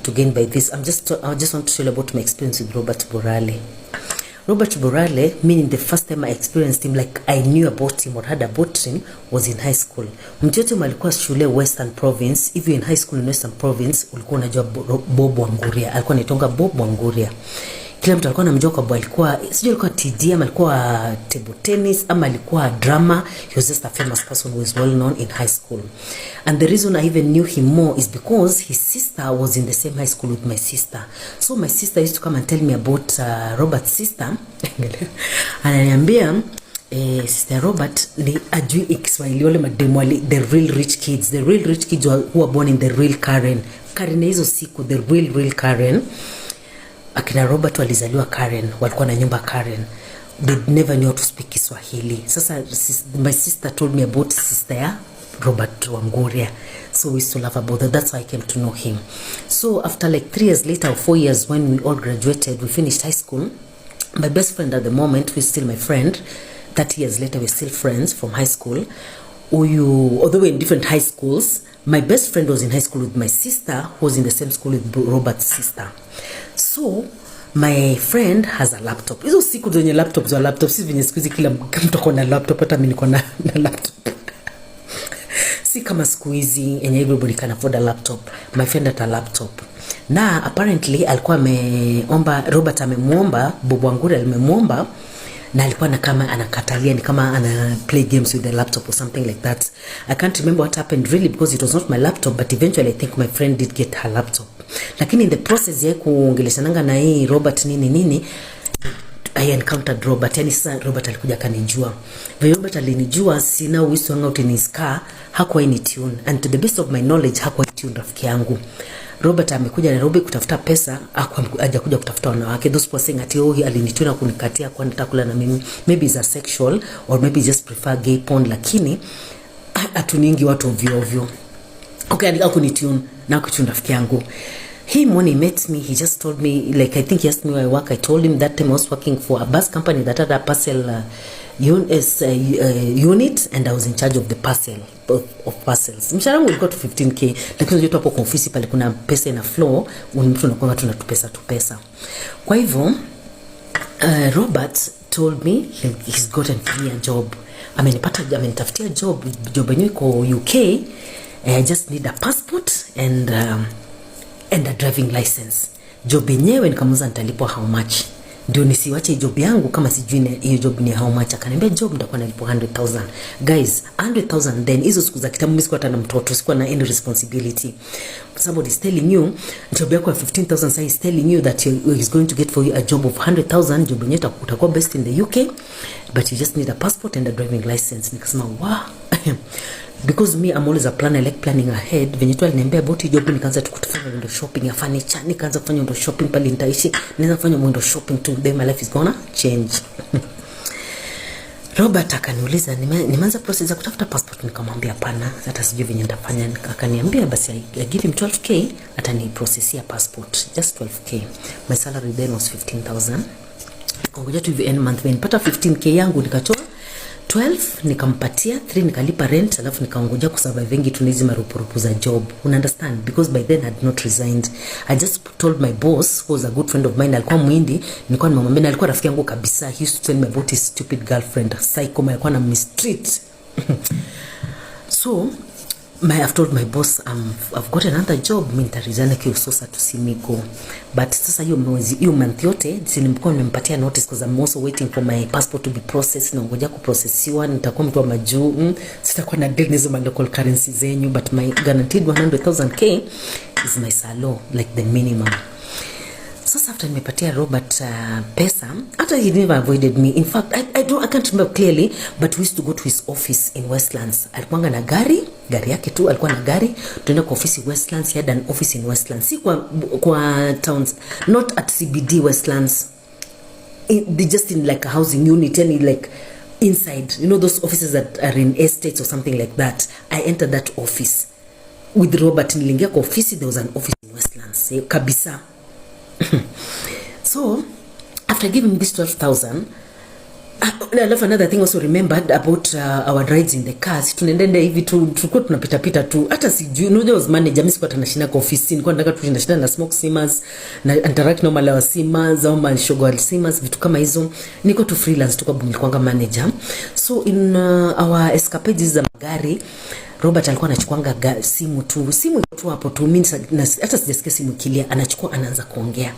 to gain by this. I just want to tell you about my experience with Robert Burale. Robert Burale, meaning the first time I experienced him, like I knew about him or heard about him, was in high school. Mtoto malikuwa shule Western Province. If you're in high school in Western Province, ulikuwa unajua Bob Wanguria. Alikuwa anaitwa Bob Wanguria. Kila mtu alikuwa anamjua kwa alikuwa sijui alikuwa TD ama alikuwa table tennis ama alikuwa drama. He was just a famous person who was well known in high school. And the reason I even knew him more is because his sister was in the same high school with my sister. So my sister used to come and tell me about Robert's sister. Ananiambia Sister Robert ni ajui Kiswahili wale mademu wale, the real rich kids who were born in the real Karen hizo siku, the real Karen. Akina Robert walizaliwa Karen, walikuwa na nyumba Karen. They never knew how to speak Kiswahili. Sasa my sister told me about sister ya Robert Wanguria. So we used to laugh about that. That's why I came to know him. So after like 3 years later or 4 years, when we all graduated, we finished high school. My best friend at the moment, who is still my friend, 30 years later we're still friends from high school. Although we're in different high schools, my best friend was in high school with my sister, who was in the same school with Robert's sister. So my friend has a laptop. Hizo siku zenye laptop si venye siku hizi kila mtu ako na laptop, hata mimi niko na laptop. Si kama siku hizi yenye everybody can afford a laptop. My friend had a laptop. Na apparently alikuwa ameomba, Robert amemuomba, Bob Wanguria amemuomba, na alikuwa na kama anakatalia, ni kama ana play games with the laptop or something like that. I can't remember what happened really because it was not my laptop, but eventually I think my friend did get her laptop. Lakini in the process ya kuongeleshananga na hii Robert nini I encountered Robert. Yani sasa Robert alikuja kanijua. Vile Robert alinijua, sina uwezo hang out in his car, hakuwa ni tune, and to the best of my knowledge hakuwa tune rafiki yangu. Robert amekuja Nairobi kutafuta pesa, hajakuja kutafuta wanawake. Those people saying ati oh alinituna kunikatia kwa nataka kula na mimi, maybe is a sexual or maybe just prefer gay porn, lakini atuningi watu ovyo. Okay, alikuwa kunitune na kuchunda rafiki yangu. Him when he met me, he just told me, like I think he asked me where I work. I told him that time I was working for a bus company that had a parcel unit, and I was in charge of the parcel of parcels. Mshahara wangu ulikuwa 15k, lakini unajua hapo kwa ofisi pale kuna pesa ina flow, mtu anakuwa tunatupesa tupesa. Kwa hivyo Robert told me he's gotten me a job. Amenitafutia job yenyewe iko UK. I just need a passport and a driving license. Job yenyewe nikamuuliza nitalipwa how much. Ndio nisiwache job yangu kama sijui hiyo job ni how much. Akaniambia job nitakuwa nalipwa 100,000. Guys, 100,000 then hizo siku za kitambo mimi sikuwa hata na mtoto, sikuwa na any responsibility. Somebody is telling you job yako ya 15,000, say is telling you that he's going to get for you a job of 100,000. Job yenyewe utakuwa based in the UK, but you just need a passport and a driving license. Nikasema wow. Because me I'm always a planner, I like planning ahead. Venye tu aliniambia about job, nikaanza tukutafanya window shopping ya furniture, nikaanza kufanya window shopping pale nitaishi, nikaanza kufanya window shopping too. Then my life is gonna change. Robert akaniuliza nimeanza process ya kutafuta passport, nikamwambia hapana, hata sijui venye nitafanya. Akaniambia basi I give him 12k atani processia passport, just 12k. My salary then was 15,000. Ngoja tu end month when nipata 15k yangu, nikatoa 12 nikampatia, 3 nikalipa rent, alafu nikaongoja kusurvive vengi tunezi marupurupu za job. Understand? Because by then I had not resigned. I just told my boss, who was a good friend of mine, alikuwa Muhindi, nilikuwa nimemwambia, alikuwa rafiki yangu kabisa. He used to tell me about his stupid girlfriend, psycho, alikuwa na mistreat. So I've told my boss I've got another job, mimi nitaresign kiusosa to see me go. But sasa hiyo month yote nilimkuwa nimempatia notice because I'm also waiting for my passport to be processed, na ngoja kuprocessiwa, nitakuwa mtu wa majuu, sitakuwa na deal nizo local currency zenyu, but my guaranteed 100,000k is my salo, like the minimum. Sasa after nimepatia Robert pesa, after he never avoided me. In fact, I can't remember clearly, but we used to go to his office in Westlands. Alikuwa na gari yake tu, alikuwa na gari. Tuenda kwa office Westlands. He had an office in Westlands. Si kwa towns, not at CBD Westlands. They just in like a housing unit, and like inside, you know those offices that are in estates or something like that. I entered that office with Robert. Nilingia kwa office, there was an office in Westlands. Kabisa. So after giving this 12,000, Alafu another thing also remembered about our rides in the cars. Tunaenda hivi tulikuwa tunapita tu. Hata sijui unajua was manager mimi sikuwa tunashinda kwa ofisi. Nilikuwa nataka tunashinda na smoke simmers na interact normal wa simmers au malshogo simmers vitu kama hizo. Niko tu freelance tu kwa nilikuwa manager. So in our escapades za magari Robert alikuwa anachukuanga simu tu hapo tu mimi hata sijasikia simu kilia anachukua anaanza kuongea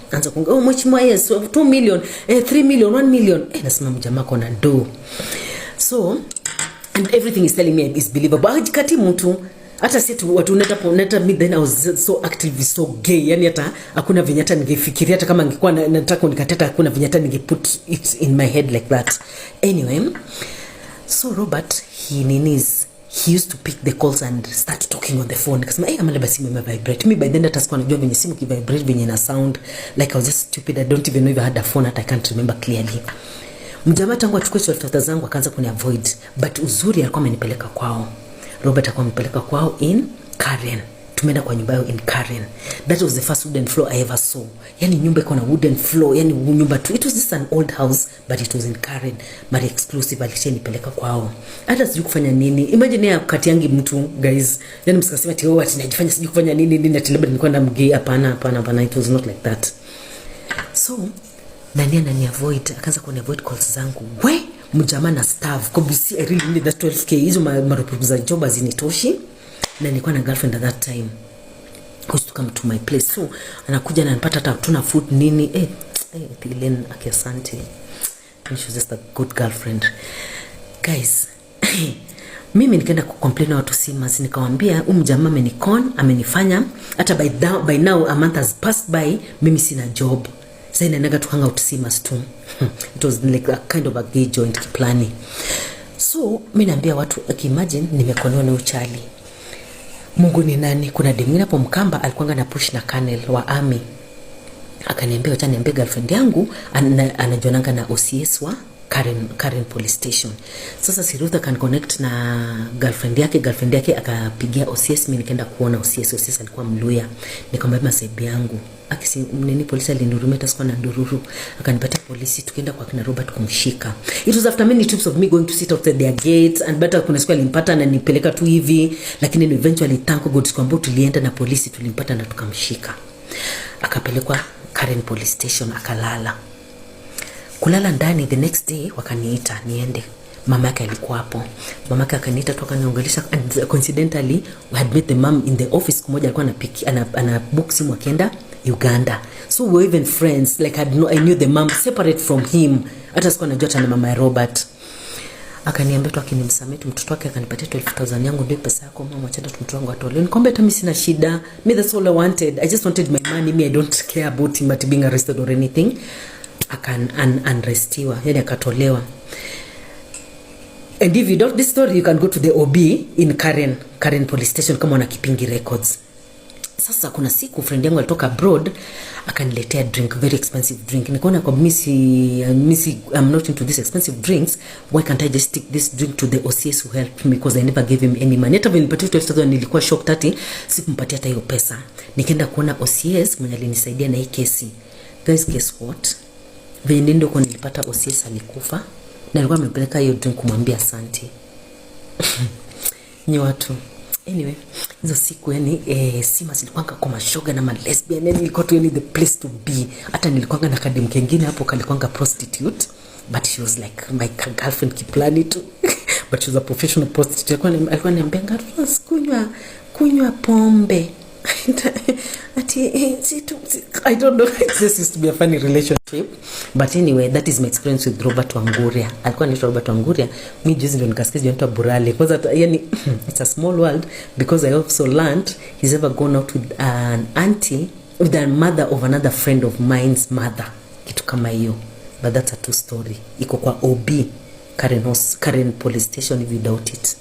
oh mheshimiwa yes 2 million 3 million 1 million nasema mjamaa kona do so and everything is telling me is believable hajikati mtu hata sisi watu uneta me then I was so active so gay yani hata hakuna vinyata ningefikiria hata kama ningekuwa nataka nikateta hakuna vinyata ningeput it in my head like that anyway so Robert he used to pick the calls and start talking on the phone. Nikasema amaleba simu vibrate. Me by then that sikuwa najua venye simu vibrate venye na sound like I was just stupid. I don't even know if I had a phone that I can't remember clearly. Mjamaa tangu achukue tafuta zangu akaanza kuniavoid. But uzuri alikuwa amenipeleka kwao. Robert alikuwa amenipeleka kwao in Karen. Tumeenda kwa nyumba yao in Karen. That was the first wooden floor I ever saw. Yani nyumba iko na wooden floor, yani nyumba tu. It was just an old house but it was in Karen. Very exclusive alishenipeleka kwao. Hata sijui kufanya nini. Imagine ya kati yangi mtu guys. Yani msikasema ati ati najifanya sijui kufanya nini ati labda nilikuwa ndamgei hapana it was not like that. So nani avoid akaanza kuniavoid calls zangu. We mjamaa na staff. Kobisi I really need that 12k. Hizo marupurupu za job hazinitoshi. Na nilikuwa na girlfriend at that time used to come to my place so anakuja na anapata hata tuna food nini Helen akiasante and she was just a good girlfriend guys mimi nikaenda kucomplain na watu simas nikamwambia jamaa amenifanya hata by now a month has passed by mimi sina job sasa ninaenda tu hang out simas tu it was like a kind of a gay joint kiplani so mimi naambia watu imagine nimekonewa na uchali Mungu ni nani kuna demu hapo Mkamba alikuwa na push na colonel wa army akaniambia acha niambie girlfriend yangu anajonanga na OCS wa Karen police station sasa Sirutha can connect na girlfriend yake akapigia OCS mimi nikaenda kuona OCS alikuwa Mluya nikamwambia masaibi yangu akisi nini polisi alinurumeta sikuwa na ndururu akanipatia polisi tukaenda kwa kina Robert kumshika it was after many trips of me going to sit outside their gates and better kuna siku alimpata na nipeleka tu hivi lakini eventually thank God kwamba tulienda na polisi tulimpata na tukamshika akapelekwa Karen police station kulala ndani the next day wakaniita niende mama yake alikuwa hapo mama yake akaniita toka niongelesha and coincidentally we had met the mom in the office kumoja alikuwa ana book simu akienda Uganda so we were even friends like I knew the mom separate from him hata sikuwa najua tena mama ya Robert akaniambia tu akinimsamea mtoto wake akanipatia 12,000 yangu ndio pesa yako mama acha mtoto wangu atolewe nikamwambia hata mimi sina shida me that's all I wanted I just wanted my money me I don't care about him at being arrested or anything unrestiwa yani akatolewa and if you don't this story you can go to the OB in Karen police station kama wana kipingi records sasa kuna siku friend yangu alitoka abroad akaniletea drink very expensive drink nikaona kwa missy I'm not into these expensive drinks why can't I just take this drink to the OCS who helped me because I never gave him any money hata nilipatia 12,000 nilikuwa shocked ati sikumpatia hata hiyo pesa nikaenda kuona OCS mwenye alinisaidia na hii kesi guys guess what venye ndio kwa nilipata OCS alikufa na nilikuwa nimepeleka hiyo drink kumwambia asante ni watu anyway hizo siku yani sima zilikuwa kwa mashoga na lesbian yani ilikuwa tu the place to be hata nilikuwa na kadem kingine hapo kalikuwa prostitute but she was like my girlfriend kiplani tu but she was a professional prostitute alikuwa ananiambia kunywa pombe ati I don't know this used to be a funny relationship but anyway that is my experience with Robert Wanguria alikuwa ni Robert Wanguria mimi juzi ndio nikasikia anaitwa Burale kwanza yani it's a small world because I also learned he's ever gone out with an auntie with the mother of another friend of mine's mother kitu kama hiyo but that's a true story iko kwa OB Karen police station if you doubt it